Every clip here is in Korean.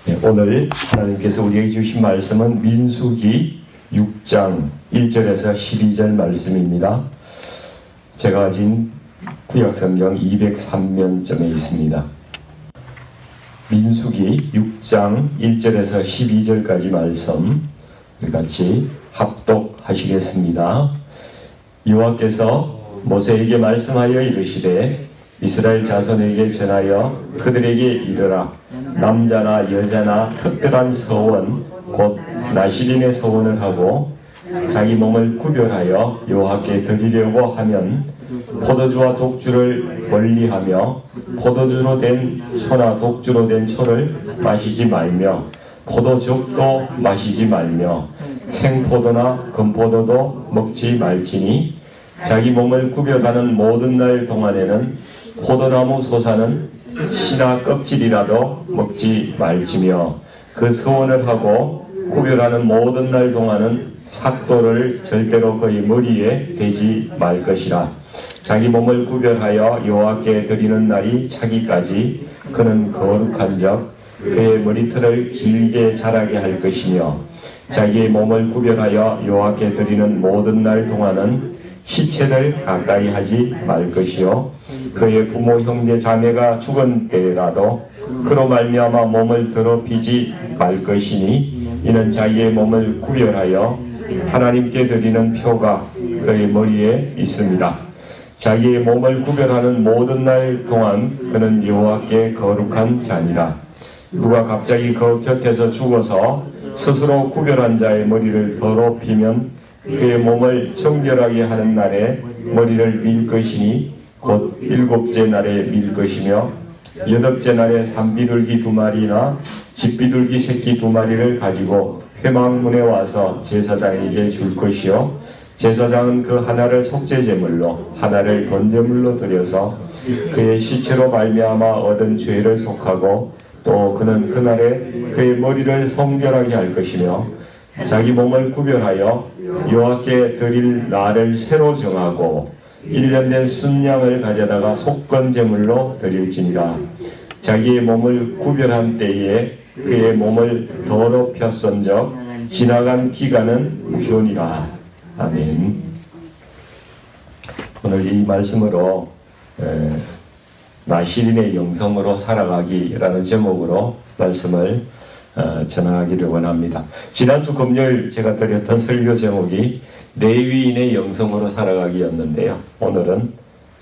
오늘 하나님께서 우리에게 주신 말씀은 민수기 6장 1절에서 12절 말씀입니다. 제가 가진 구약성경 203면점에 있습니다. 민수기 6장 1절에서 12절까지 말씀 같이 합독하시겠습니다. 여호와께서 모세에게 말씀하여 이르시되 이스라엘 자손에게 전하여 그들에게 이르라. 남자나 여자나 특별한 서원 곧 나시린의 서원을 하고 자기 몸을 구별하여 여호와께 드리려고 하면 포도주와 독주를 멀리하며 포도주로 된 초나 독주로 된 초를 마시지 말며 포도즙도 마시지 말며 생포도나 금포도도 먹지 말지니 자기 몸을 구별하는 모든 날 동안에는 포도나무 솟아는 씨나 껍질이라도 먹지 말지며 그 서원을 하고 구별하는 모든 날 동안은 삭도를 절대로 그의 머리에 대지 말 것이라. 자기 몸을 구별하여 여호와께 드리는 날이 차기까지 그는 거룩한 적 그의 머리털을 길게 자라게 할 것이며 자기의 몸을 구별하여 여호와께 드리는 모든 날 동안은 시체를 가까이 하지 말 것이요 그의 부모 형제 자매가 죽은 때라도 그로 말미암아 몸을 더럽히지 말 것이니 이는 자기의 몸을 구별하여 하나님께 드리는 표가 그의 머리에 있습니다. 자기의 몸을 구별하는 모든 날 동안 그는 여호와께 거룩한 자니라. 누가 갑자기 그 곁에서 죽어서 스스로 구별한 자의 머리를 더럽히면 그의 몸을 정결하게 하는 날에 머리를 밀 것이니 곧 7째 날에 밀 것이며 8째 날에 산비둘기 2마리나 집비둘기 새끼 2마리를 가지고 회막문에 와서 제사장에게 줄 것이요 제사장은 그 하나를 속죄제물로 하나를 번제물로 드려서 그의 시체로 말미암아 얻은 죄를 속하고 또 그는 그날에 그의 머리를 성결하게 할 것이며 자기 몸을 구별하여 여호와께 드릴 날을 새로 정하고 1년 된 순양을 가져다가 속건제물로 드릴지니라. 자기의 몸을 구별한 때에 그의 몸을 더럽혔은적 지나간 기간은 무효니라. 아멘. 오늘 이 말씀으로 나시린의 영성으로 살아가기라는 제목으로 말씀을 전하기를 원합니다. 지난주 금요일 제가 드렸던 설교 제목이 레위인의 영성으로 살아가기였는데요. 오늘은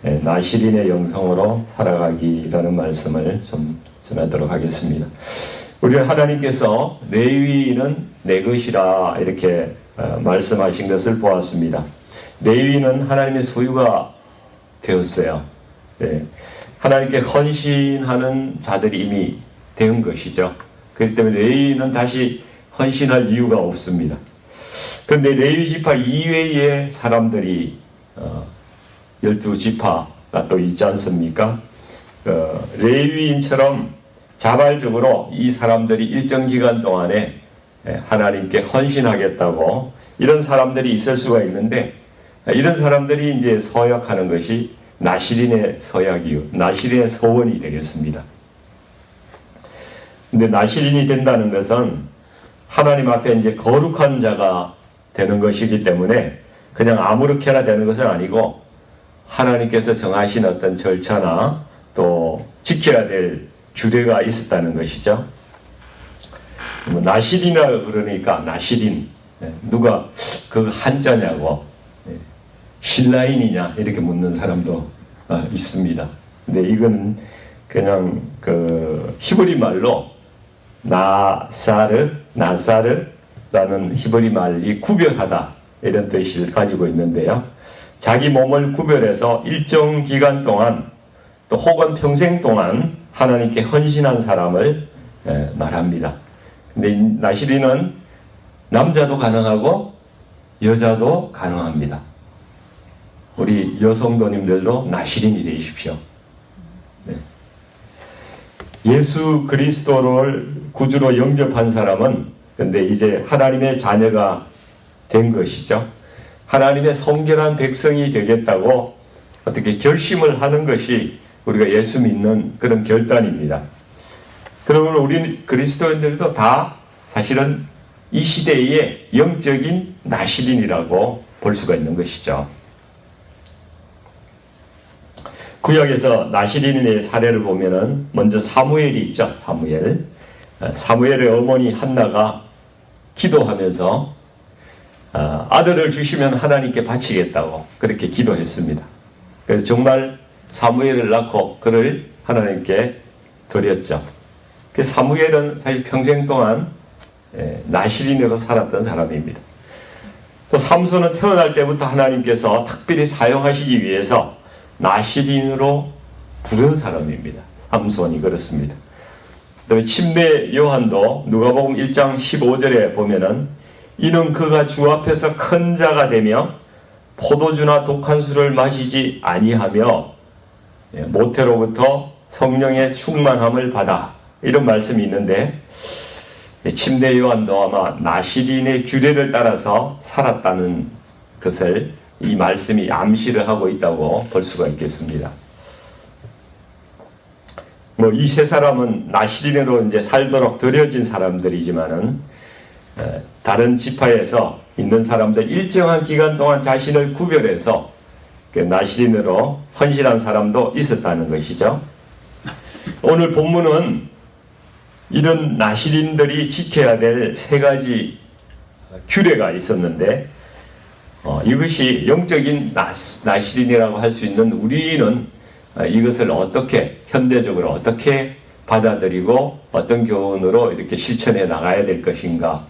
나시린의 영성으로 살아가기라는 말씀을 좀 전하도록 하겠습니다. 우리 하나님께서 레위인은 내 것이라 이렇게 말씀하신 것을 보았습니다. 레위인은 하나님의 소유가 되었어요. 하나님께 헌신하는 자들이 이미 된 것이죠. 그렇기 때문에 레위인은 다시 헌신할 이유가 없습니다. 그런데 레위 지파 이외의 사람들이 12지파가 또 있지 않습니까? 레위인처럼 자발적으로 이 사람들이 일정 기간 동안에 하나님께 헌신하겠다고 이런 사람들이 있을 수가 있는데 이런 사람들이 이제 서약하는 것이 나시린의 서약이요, 나시린의 서원이 되겠습니다. 근데 나시린이 된다는 것은 하나님 앞에 이제 거룩한 자가 되는 것이기 때문에 그냥 아무렇게나 되는 것은 아니고 하나님께서 정하신 어떤 절차나 또 지켜야 될 규례가 있었다는 것이죠. 나시린이라 그러니까 나시린 누가 그 한자냐고 신라인이냐 이렇게 묻는 사람도 있습니다. 근데 이건 그냥 그 히브리 말로 나사르라는 히브리 말이 구별하다 이런 뜻을 가지고 있는데요. 자기 몸을 구별해서 일정 기간 동안 또 혹은 평생 동안 하나님께 헌신한 사람을 말합니다. 근데 나시린은 남자도 가능하고 여자도 가능합니다. 우리 여성도님들도 나시린이 되십시오. 예수 그리스도를 구주로 영접한 사람은 근데 이제 하나님의 자녀가 된 것이죠. 하나님의 성결한 백성이 되겠다고 어떻게 결심을 하는 것이 우리가 예수 믿는 그런 결단입니다. 그러면 우리 그리스도인들도 다 사실은 이 시대의 영적인 나시린이라고 볼 수가 있는 것이죠. 구약에서 나시린의 사례를 보면은 먼저 사무엘이 있죠. 사무엘의 어머니 한나가 기도하면서 아들을 주시면 하나님께 바치겠다고 그렇게 기도했습니다. 그래서 정말 사무엘을 낳고 그를 하나님께 드렸죠. 사무엘은 사실 평생 동안 나시린으로 살았던 사람입니다. 또 삼손은 태어날 때부터 하나님께서 특별히 사용하시기 위해서 나시린으로 부른 사람입니다. 삼손이 그렇습니다. 그다음에 침례 요한도 누가복음 1장 15절에 보면은 이는 그가 주 앞에서 큰 자가 되며 포도주나 독한 술을 마시지 아니하며 모태로부터 성령의 충만함을 받아 이런 말씀이 있는데 침례 요한도 아마 나시린의 규례를 따라서 살았다는 것을 이 말씀이 암시를 하고 있다고 볼 수가 있겠습니다. 이 세 사람은 나시린으로 이제 살도록 들여진 사람들이지만은 다른 지파에서 있는 사람들 일정한 기간 동안 자신을 구별해서 나시린으로 헌신한 사람도 있었다는 것이죠. 오늘 본문은 이런 나시린들이 지켜야 될 세 가지 규례가 있었는데 이것이 영적인 나시린이라고 할 수 있는 우리는 이것을 어떻게 현대적으로 어떻게 받아들이고 어떤 교훈으로 이렇게 실천해 나가야 될 것인가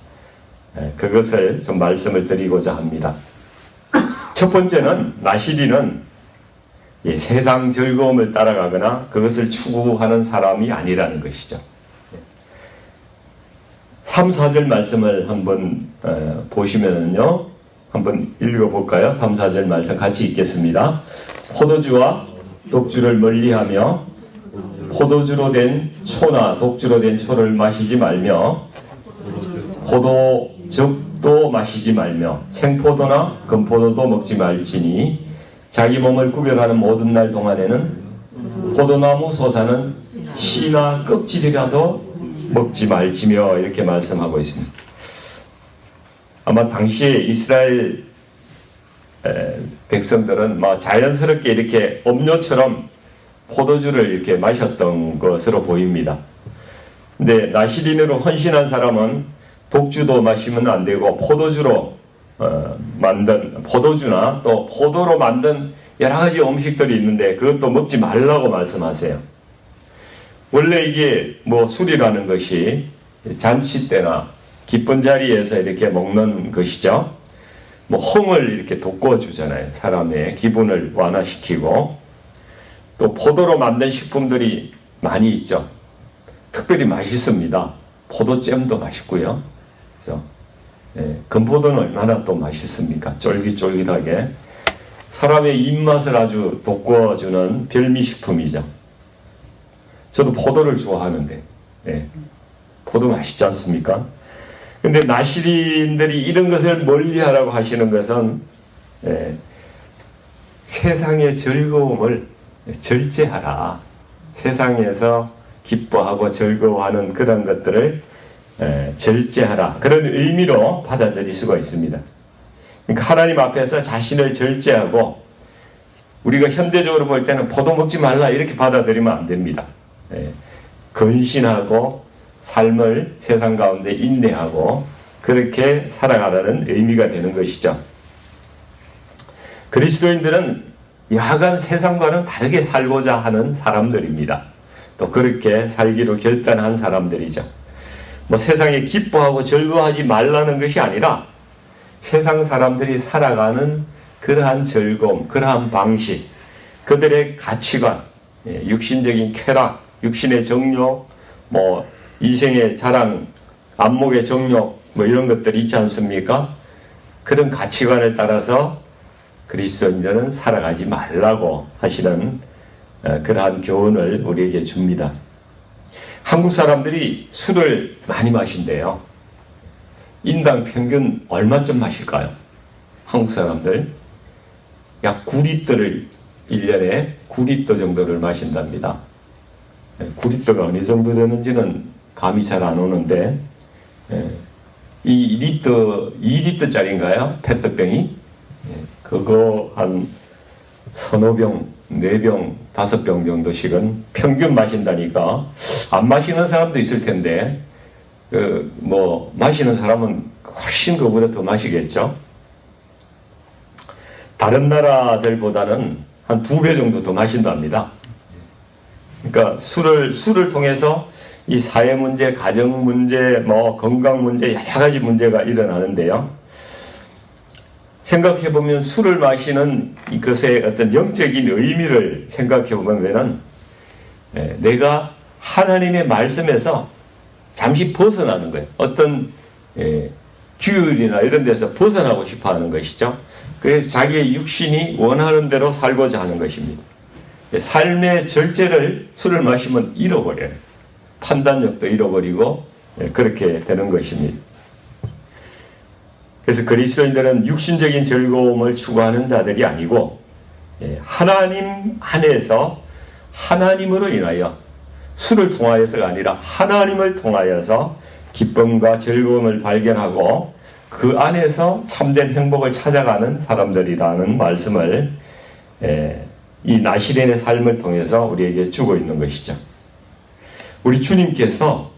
그것을 좀 말씀을 드리고자 합니다. 첫 번째는 나시린은 세상 즐거움을 따라가거나 그것을 추구하는 사람이 아니라는 것이죠. 3, 4절 말씀을 한번 보시면은요. 한번 읽어볼까요? 3, 4절 말씀 같이 읽겠습니다. 포도주와 독주를 멀리하며 포도주로 된 초나 독주로 된 초를 마시지 말며 포도즙도 마시지 말며 생포도나 금포도도 먹지 말지니 자기 몸을 구별하는 모든 날 동안에는 포도나무 솟아는 씨나 껍질이라도 먹지 말지며 이렇게 말씀하고 있습니다. 아마 당시에 이스라엘 백성들은 자연스럽게 이렇게 음료처럼 포도주를 이렇게 마셨던 것으로 보입니다. 근데 나시린으로 헌신한 사람은 독주도 마시면 안 되고 포도주로 만든 포도주나 또 포도로 만든 여러 가지 음식들이 있는데 그것도 먹지 말라고 말씀하세요. 원래 이게 술이라는 것이 잔치 때나 기쁜 자리에서 이렇게 먹는 것이죠. 흥을 이렇게 돋궈주잖아요. 사람의 기분을 완화시키고 또 포도로 만든 식품들이 많이 있죠. 특별히 맛있습니다. 포도잼도 맛있고요. 그렇죠? 금포도는 얼마나 또 맛있습니까? 쫄깃쫄깃하게 사람의 입맛을 아주 돋궈주는 별미식품이죠. 저도 포도를 좋아하는데 포도 맛있지 않습니까? 근데 나시린들이 이런 것을 멀리하라고 하시는 것은 세상의 즐거움을 절제하라. 세상에서 기뻐하고 즐거워하는 그런 것들을 절제하라. 그런 의미로 받아들일 수가 있습니다. 그러니까 하나님 앞에서 자신을 절제하고 우리가 현대적으로 볼 때는 포도 먹지 말라 이렇게 받아들이면 안 됩니다. 근신하고 삶을 세상 가운데 인내하고 그렇게 살아가라는 의미가 되는 것이죠. 그리스도인들은 야간 세상과는 다르게 살고자 하는 사람들입니다. 또 그렇게 살기로 결단한 사람들이죠. 세상에 기뻐하고 즐거워하지 말라는 것이 아니라 세상 사람들이 살아가는 그러한 즐거움, 그러한 방식, 그들의 가치관, 육신적인 쾌락, 육신의 정욕, 이생의 자랑, 안목의 정욕, 이런 것들이 있지 않습니까? 그런 가치관을 따라서 그리스도인들은 살아가지 말라고 하시는 그러한 교훈을 우리에게 줍니다. 한국 사람들이 술을 많이 마신대요. 인당 평균 얼마쯤 마실까요? 한국 사람들 약 9리터를 1년에 9리터 정도를 마신답니다. 9리터가 어느 정도 되는지는 감이 잘 안 오는데, 이 리터, 2리터짜리인가요? 페트병이? 그거 한 서너 병, 4병, 5병 정도씩은 평균 마신다니까, 안 마시는 사람도 있을 텐데, 마시는 사람은 훨씬 그보다 더 마시겠죠? 다른 나라들보다는 한 2배 정도 더 마신답니다. 그러니까 술을 통해서 이 사회 문제, 가정 문제, 건강 문제, 여러 가지 문제가 일어나는데요. 생각해보면 술을 마시는 이것의 어떤 영적인 의미를 생각해보면 내가 하나님의 말씀에서 잠시 벗어나는 거예요. 어떤 규율이나 이런 데서 벗어나고 싶어 하는 것이죠. 그래서 자기의 육신이 원하는 대로 살고자 하는 것입니다. 삶의 절제를 술을 마시면 잃어버려요. 판단력도 잃어버리고 그렇게 되는 것입니다. 그래서 그리스도인들은 육신적인 즐거움을 추구하는 자들이 아니고 하나님 안에서 하나님으로 인하여 술을 통하여서가 아니라 하나님을 통하여서 기쁨과 즐거움을 발견하고 그 안에서 참된 행복을 찾아가는 사람들이라는 말씀을 이 나시린의 삶을 통해서 우리에게 주고 있는 것이죠. 우리 주님께서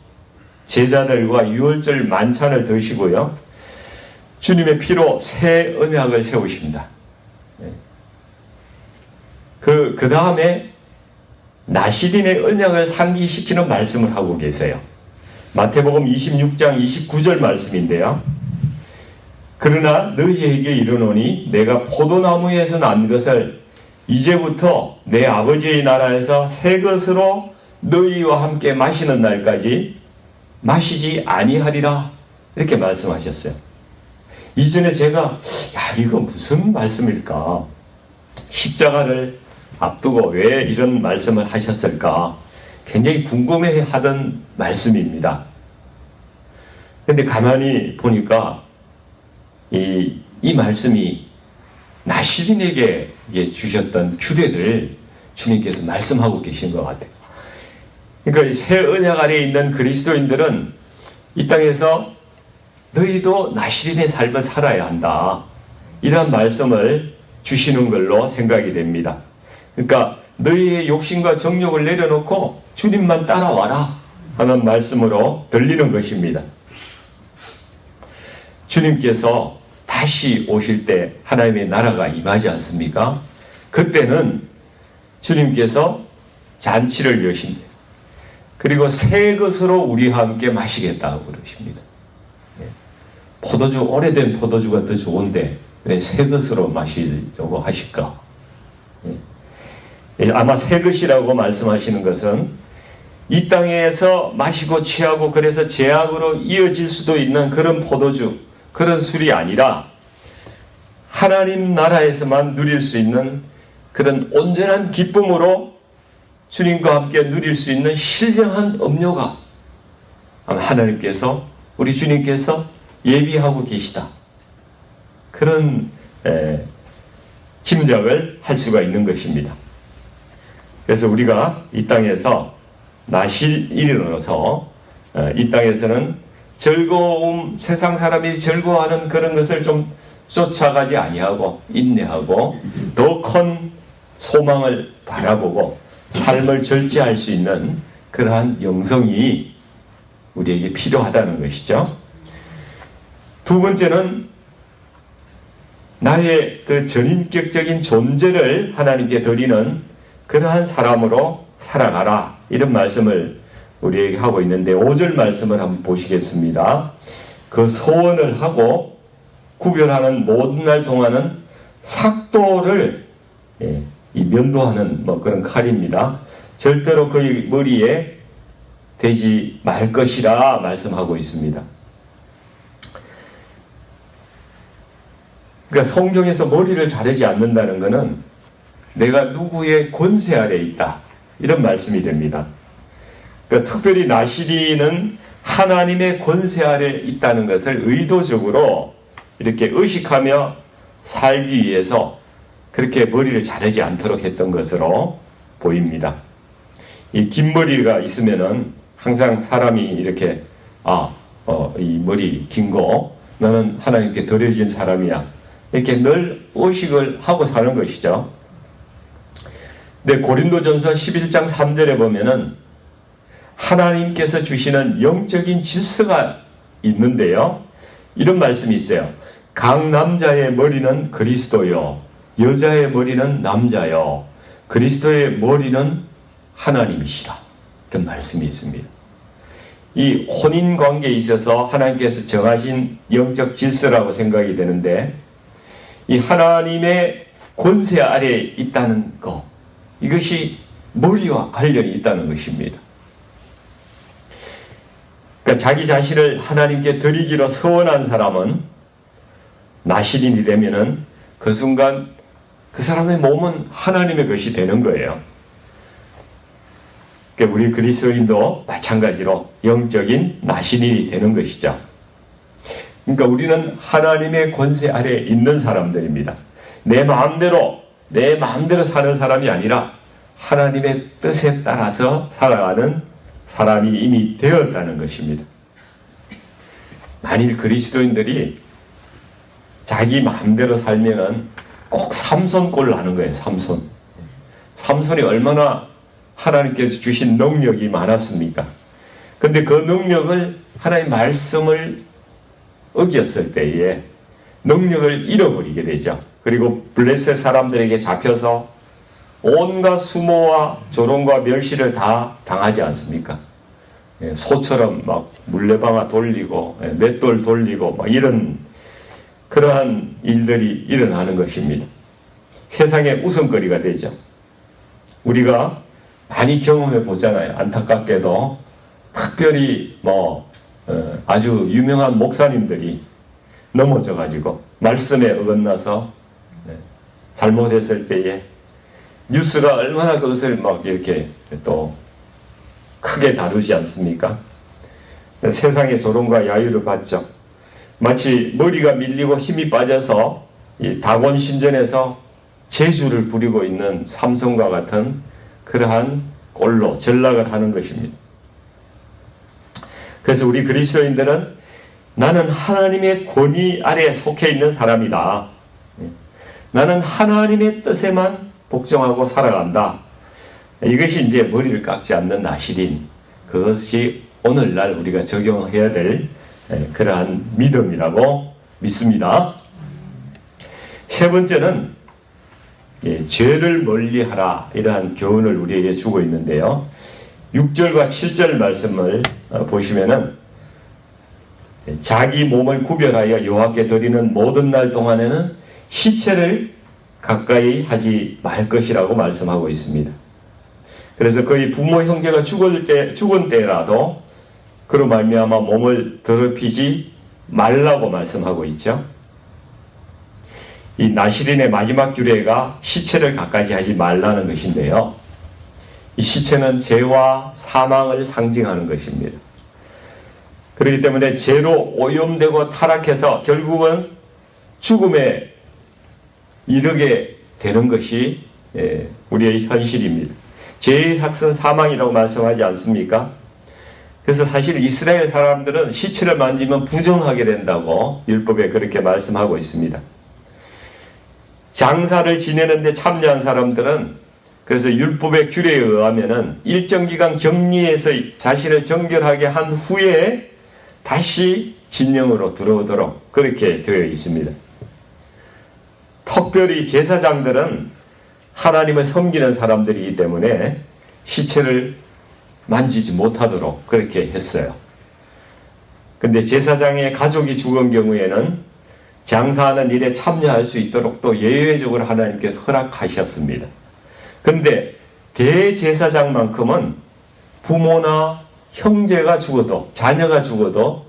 제자들과 유월절 만찬을 드시고요. 주님의 피로 새 언약을 세우십니다. 그 다음에 나시린의 언약을 상기시키는 말씀을 하고 계세요. 마태복음 26장 29절 말씀인데요. 그러나 너희에게 이르노니 내가 포도나무에서 난 것을 이제부터 내 아버지의 나라에서 새 것으로 너희와 함께 마시는 날까지 마시지 아니하리라 이렇게 말씀하셨어요. 이전에 제가 이거 무슨 말씀일까? 십자가를 앞두고 왜 이런 말씀을 하셨을까? 굉장히 궁금해하던 말씀입니다. 그런데 가만히 보니까 이 말씀이 나시린에게 주셨던 규례를 주님께서 말씀하고 계신 것 같아요. 그러니까 새 언약 아래에 있는 그리스도인들은 이 땅에서 너희도 나시린의 삶을 살아야 한다. 이런 말씀을 주시는 걸로 생각이 됩니다. 그러니까 너희의 욕심과 정욕을 내려놓고 주님만 따라와라 하는 말씀으로 들리는 것입니다. 주님께서 다시 오실 때 하나님의 나라가 임하지 않습니까? 그때는 주님께서 잔치를 여십니다. 그리고 새 것으로 우리와 함께 마시겠다고 그러십니다. 포도주, 오래된 포도주가 더 좋은데 왜 새 것으로 마시려고 하실까? 아마 새 것이라고 말씀하시는 것은 이 땅에서 마시고 취하고 그래서 제약으로 이어질 수도 있는 그런 포도주, 그런 술이 아니라 하나님 나라에서만 누릴 수 있는 그런 온전한 기쁨으로 주님과 함께 누릴 수 있는 신령한 음료가 아마 하나님께서, 우리 주님께서 예비하고 계시다. 그런 짐작을 할 수가 있는 것입니다. 그래서 우리가 이 땅에서 나실일이로서 이 땅에서는 즐거움, 세상 사람이 즐거워하는 그런 것을 좀 쫓아가지 아니하고 인내하고 더 큰 소망을 바라보고 삶을 절제할 수 있는 그러한 영성이 우리에게 필요하다는 것이죠. 두 번째는 나의 그 전인격적인 존재를 하나님께 드리는 그러한 사람으로 살아가라. 이런 말씀을 우리에게 하고 있는데 5절 말씀을 한번 보시겠습니다. 그 소원을 하고 구별하는 모든 날 동안은 삭도를 이 면도하는 그런 칼입니다. 절대로 그의 머리에 대지 말 것이라 말씀하고 있습니다. 그러니까 성경에서 머리를 자르지 않는다는 것은 내가 누구의 권세 아래에 있다. 이런 말씀이 됩니다. 그러니까 특별히 나시린은 하나님의 권세 아래에 있다는 것을 의도적으로 이렇게 의식하며 살기 위해서 그렇게 머리를 자르지 않도록 했던 것으로 보입니다. 이 긴 머리가 있으면은 항상 사람이 이렇게 이 머리 긴 거 너는 하나님께 드려진 사람이야 이렇게 늘 의식을 하고 사는 것이죠. 근데 고린도전서 11장 3절에 보면은 하나님께서 주시는 영적인 질서가 있는데요. 이런 말씀이 있어요. 각 남자의 머리는 그리스도요, 여자의 머리는 남자요, 그리스도의 머리는 하나님이시라. 그런 말씀이 있습니다. 이 혼인 관계에 있어서 하나님께서 정하신 영적 질서라고 생각이 되는데, 이 하나님의 권세 아래에 있다는 것, 이것이 머리와 관련이 있다는 것입니다. 그러니까 자기 자신을 하나님께 드리기로 서원한 사람은 나시린이 되면은 그 순간 그 사람의 몸은 하나님의 것이 되는 거예요. 그러니까 우리 그리스도인도 마찬가지로 영적인 나시린이 되는 것이죠. 그러니까 우리는 하나님의 권세 아래에 있는 사람들입니다. 내 마음대로 사는 사람이 아니라 하나님의 뜻에 따라서 살아가는 사람이 이미 되었다는 것입니다. 만일 그리스도인들이 자기 마음대로 살면은 꼭 삼손꼴 나는 거예요. 삼손이 얼마나 하나님께서 주신 능력이 많았습니까? 근데 그 능력을 하나님의 말씀을 어겼을 때에 능력을 잃어버리게 되죠. 그리고 블레셋 사람들에게 잡혀서 온갖 수모와 조롱과 멸시를 다 당하지 않습니까? 소처럼 막 물레방아 돌리고 맷돌 돌리고 막 이런 그러한 일들이 일어나는 것입니다. 세상의 웃음거리가 되죠. 우리가 많이 경험해 보잖아요. 안타깝게도 특별히 아주 유명한 목사님들이 넘어져 가지고 말씀에 어긋나서 잘못했을 때에 뉴스가 얼마나 그것을 막 이렇게 또 크게 다루지 않습니까? 세상의 조롱과 야유를 받죠. 마치 머리가 밀리고 힘이 빠져서 이 다곤 신전에서 재주를 부리고 있는 삼손과 같은 그러한 꼴로 전락을 하는 것입니다. 그래서 우리 그리스도인들은 나는 하나님의 권위 아래에 속해 있는 사람이다. 나는 하나님의 뜻에만 복종하고 살아간다. 이것이 이제 머리를 깎지 않는 나시린, 그것이 오늘날 우리가 적용해야 될 그러한 믿음이라고 믿습니다. 세 번째는 죄를 멀리하라, 이러한 교훈을 우리에게 주고 있는데요. 6절과 7절 말씀을 보시면은 자기 몸을 구별하여 여호와께 드리는 모든 날 동안에는 시체를 가까이 하지 말 것이라고 말씀하고 있습니다. 그래서 거의 부모 형제가 죽은 때라도 그로 말미암아 몸을 더럽히지 말라고 말씀하고 있죠. 이 나시린의 마지막 규례가 시체를 가까이 하지 말라는 것인데요. 이 시체는 죄와 사망을 상징하는 것입니다. 그렇기 때문에 죄로 오염되고 타락해서 결국은 죽음에 이르게 되는 것이 우리의 현실입니다. 죄의 삭은 사망이라고 말씀하지 않습니까? 그래서 사실 이스라엘 사람들은 시체를 만지면 부정하게 된다고 율법에 그렇게 말씀하고 있습니다. 장사를 지내는데 참여한 사람들은 그래서 율법의 규례에 의하면은 일정 기간 격리해서 자신을 정결하게 한 후에 다시 진영으로 들어오도록 그렇게 되어 있습니다. 특별히 제사장들은 하나님을 섬기는 사람들이기 때문에 시체를 만지지 못하도록 그렇게 했어요. 근데 제사장의 가족이 죽은 경우에는 장사하는 일에 참여할 수 있도록 또 예외적으로 하나님께서 허락하셨습니다. 근데 대제사장만큼은 부모나 형제가 죽어도, 자녀가 죽어도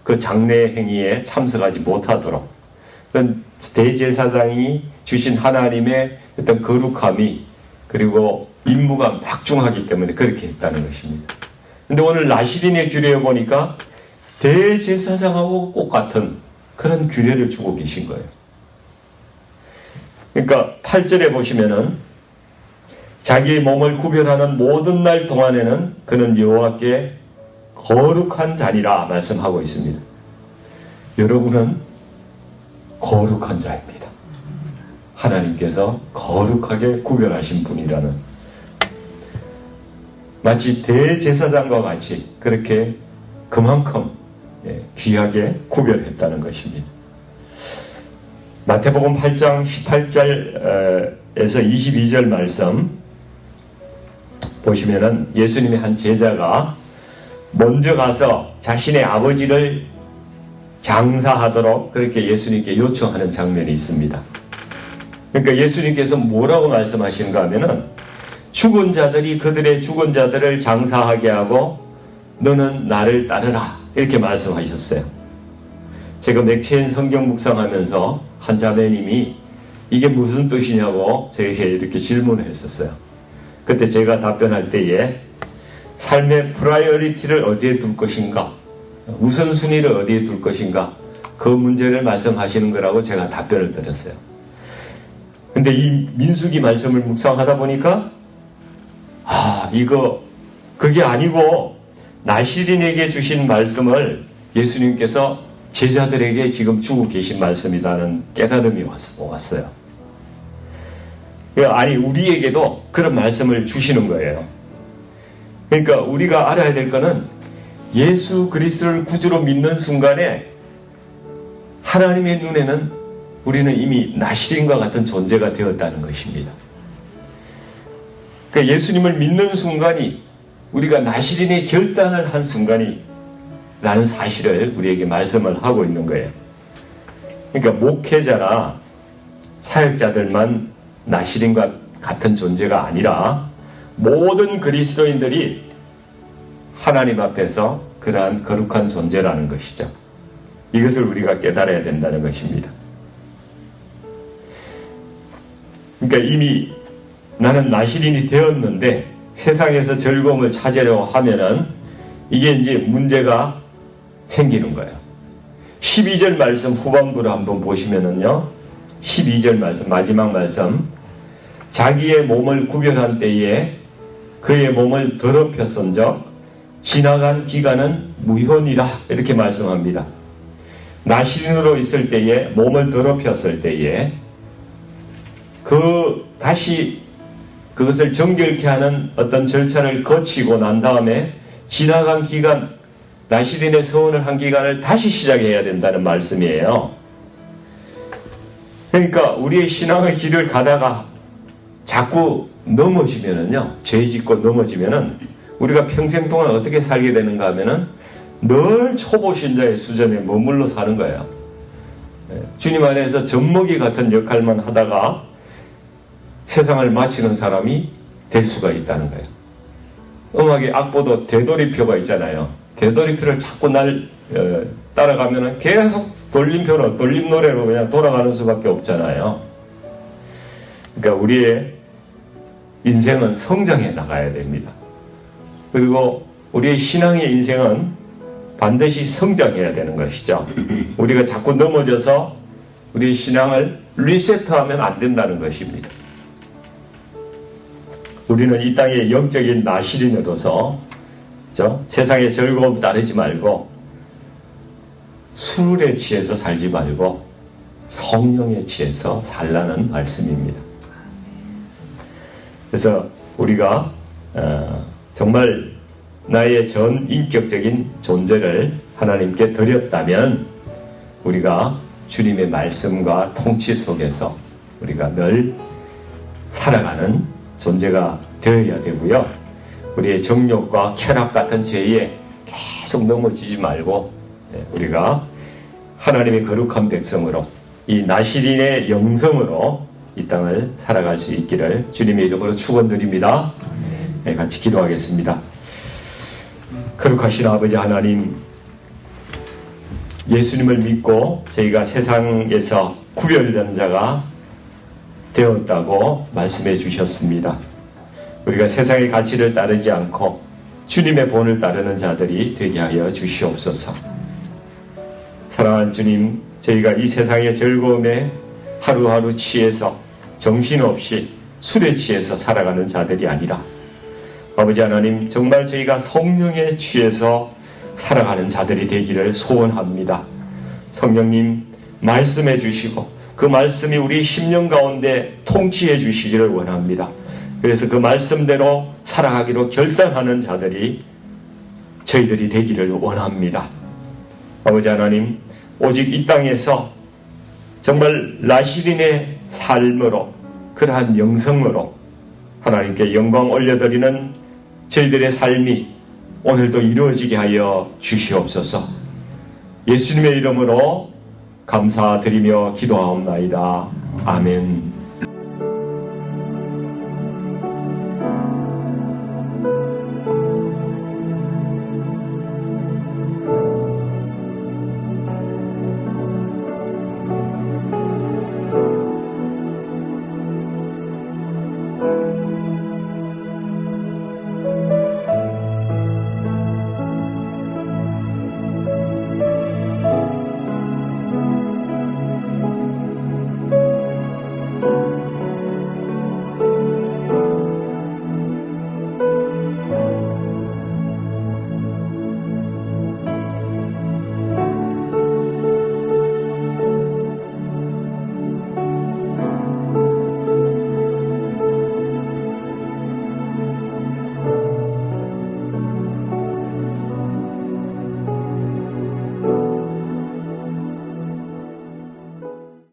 그 장례 행위에 참석하지 못하도록, 그건 대제사장이 주신 하나님의 어떤 거룩함이 그리고 임무가 막중하기 때문에 그렇게 했다는 것입니다. 근데 오늘 나시린의 규례에 보니까 대제사장하고 똑같은 그런 규례를 주고 계신 거예요. 그러니까 8절에 보시면은 자기의 몸을 구별하는 모든 날 동안에는 그는 여호와께 거룩한 자니라 말씀하고 있습니다. 여러분은 거룩한 자입니다. 하나님께서 거룩하게 구별하신 분이라는, 마치 대제사장과 같이 그렇게 그만큼 귀하게 구별했다는 것입니다. 마태복음 8장 18절에서 22절 말씀 보시면은 예수님의 한 제자가 먼저 가서 자신의 아버지를 장사하도록 그렇게 예수님께 요청하는 장면이 있습니다. 그러니까 예수님께서 뭐라고 말씀하시는가 하면은 죽은 자들이 그들의 죽은 자들을 장사하게 하고 너는 나를 따르라 이렇게 말씀하셨어요. 제가 맥체인 성경 묵상하면서 한 자매님이 이게 무슨 뜻이냐고 저에게 이렇게 질문을 했었어요. 그때 제가 답변할 때에 삶의 프라이어리티를 어디에 둘 것인가, 우선순위를 어디에 둘 것인가, 그 문제를 말씀하시는 거라고 제가 답변을 드렸어요. 근데 이 민수기 말씀을 묵상하다 보니까 그게 아니고 나시린에게 주신 말씀을 예수님께서 제자들에게 지금 주고 계신 말씀이라는 깨달음이 왔어요. 아니, 우리에게도 그런 말씀을 주시는 거예요. 그러니까 우리가 알아야 될 거는 예수 그리스도를 구주로 믿는 순간에 하나님의 눈에는 우리는 이미 나시린과 같은 존재가 되었다는 것입니다. 그러니까 예수님을 믿는 순간이 우리가 나시린의 결단을 한 순간이 라는 사실을 우리에게 말씀을 하고 있는 거예요. 그러니까 목회자나 사역자들만 나시린과 같은 존재가 아니라 모든 그리스도인들이 하나님 앞에서 그러한 거룩한 존재라는 것이죠. 이것을 우리가 깨달아야 된다는 것입니다. 그러니까 이미 나는 나시린이 되었는데 세상에서 즐거움을 찾으려고 하면은 이게 이제 문제가 생기는 거예요. 12절 말씀 후반부를 한번 보시면은요, 12절 말씀, 마지막 말씀, 자기의 몸을 구별한 때에 그의 몸을 더럽혔은적 지나간 기간은 무효니라 이렇게 말씀합니다. 나시린으로 있을 때에, 몸을 더럽혔을 때에 다시 그것을 정결케 하는 어떤 절차를 거치고 난 다음에 지나간 기간, 나시린의 서원을 한 기간을 다시 시작해야 된다는 말씀이에요. 그러니까 우리의 신앙의 길을 가다가 자꾸 넘어지면은요, 죄 짓고 넘어지면은 우리가 평생 동안 어떻게 살게 되는가 하면은 늘 초보신자의 수준에 머물러 사는 거예요. 주님 안에서 젖먹이 같은 역할만 하다가 세상을 마치는 사람이 될 수가 있다는 거예요. 음악의 악보도 되돌이표가 있잖아요. 되돌이표를 자꾸 따라가면은 계속 돌림표로, 돌림 노래로 그냥 돌아가는 수밖에 없잖아요. 그러니까 우리의 인생은 성장해 나가야 됩니다. 그리고 우리의 신앙의 인생은 반드시 성장해야 되는 것이죠. 우리가 자꾸 넘어져서 우리의 신앙을 리세트하면 안 된다는 것입니다. 우리는 이 땅의 영적인 나시린으로서 세상의 즐거움 따르지 말고 술에 취해서 살지 말고 성령에 취해서 살라는 말씀입니다. 그래서 우리가 정말 나의 전 인격적인 존재를 하나님께 드렸다면 우리가 주님의 말씀과 통치 속에서 우리가 늘 살아가는 존재가 되어야 되고요. 우리의 정욕과 쾌락 같은 죄에 계속 넘어지지 말고 우리가 하나님의 거룩한 백성으로 이 나시린의 영성으로 이 땅을 살아갈 수 있기를 주님의 이름으로 축원드립니다. 같이 기도하겠습니다. 거룩하신 아버지 하나님, 예수님을 믿고 저희가 세상에서 구별된 자가 되었다고 말씀해 주셨습니다. 우리가 세상의 가치를 따르지 않고 주님의 본을 따르는 자들이 되게 하여 주시옵소서. 사랑하는 주님, 저희가 이 세상의 즐거움에 하루하루 취해서 정신없이 술에 취해서 살아가는 자들이 아니라 아버지 하나님 정말 저희가 성령에 취해서 살아가는 자들이 되기를 소원합니다. 성령님 말씀해 주시고 그 말씀이 우리 심령 가운데 통치해 주시기를 원합니다. 그래서 그 말씀대로 살아가기로 결단하는 자들이 저희들이 되기를 원합니다. 아버지 하나님 오직 이 땅에서 정말 나시린의 삶으로 그러한 영성으로 하나님께 영광 올려드리는 저희들의 삶이 오늘도 이루어지게 하여 주시옵소서. 예수님의 이름으로 감사드리며 기도하옵나이다. 아멘.